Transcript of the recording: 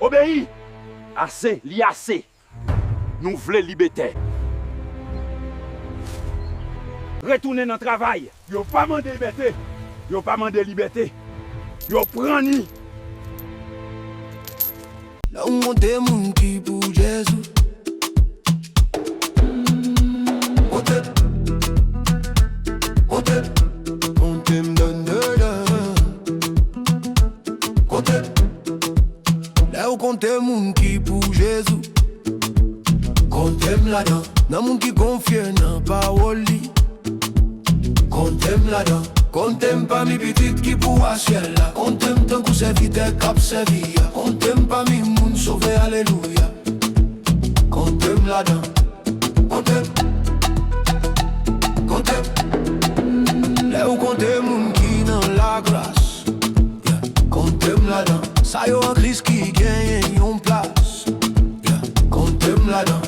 Obéis. Assez, li assez. Nous voulons liberté. Retournez dans le travail. Yo pas demandé liberté. Yo pas demandé liberté. Yo prend ni. Là où on des moun qui pour Jésus. Kontem Ladan. Là où Kontem moun qui pour Jésus. Kontem Ladan. Nan moun qui confie dans parole li. Kontem Ladan. Kontem pas mi petite qui pour à ciel là. Kontem tant que serviteur cap servir. Kontem pas mi moun sauvé alléluia. Kontem Ladan. Kontem. Là où Kontem moun qui dans la grâce. Kontem Ladan. Ça yo en Christ qui gagne yon place. Kontem Ladan.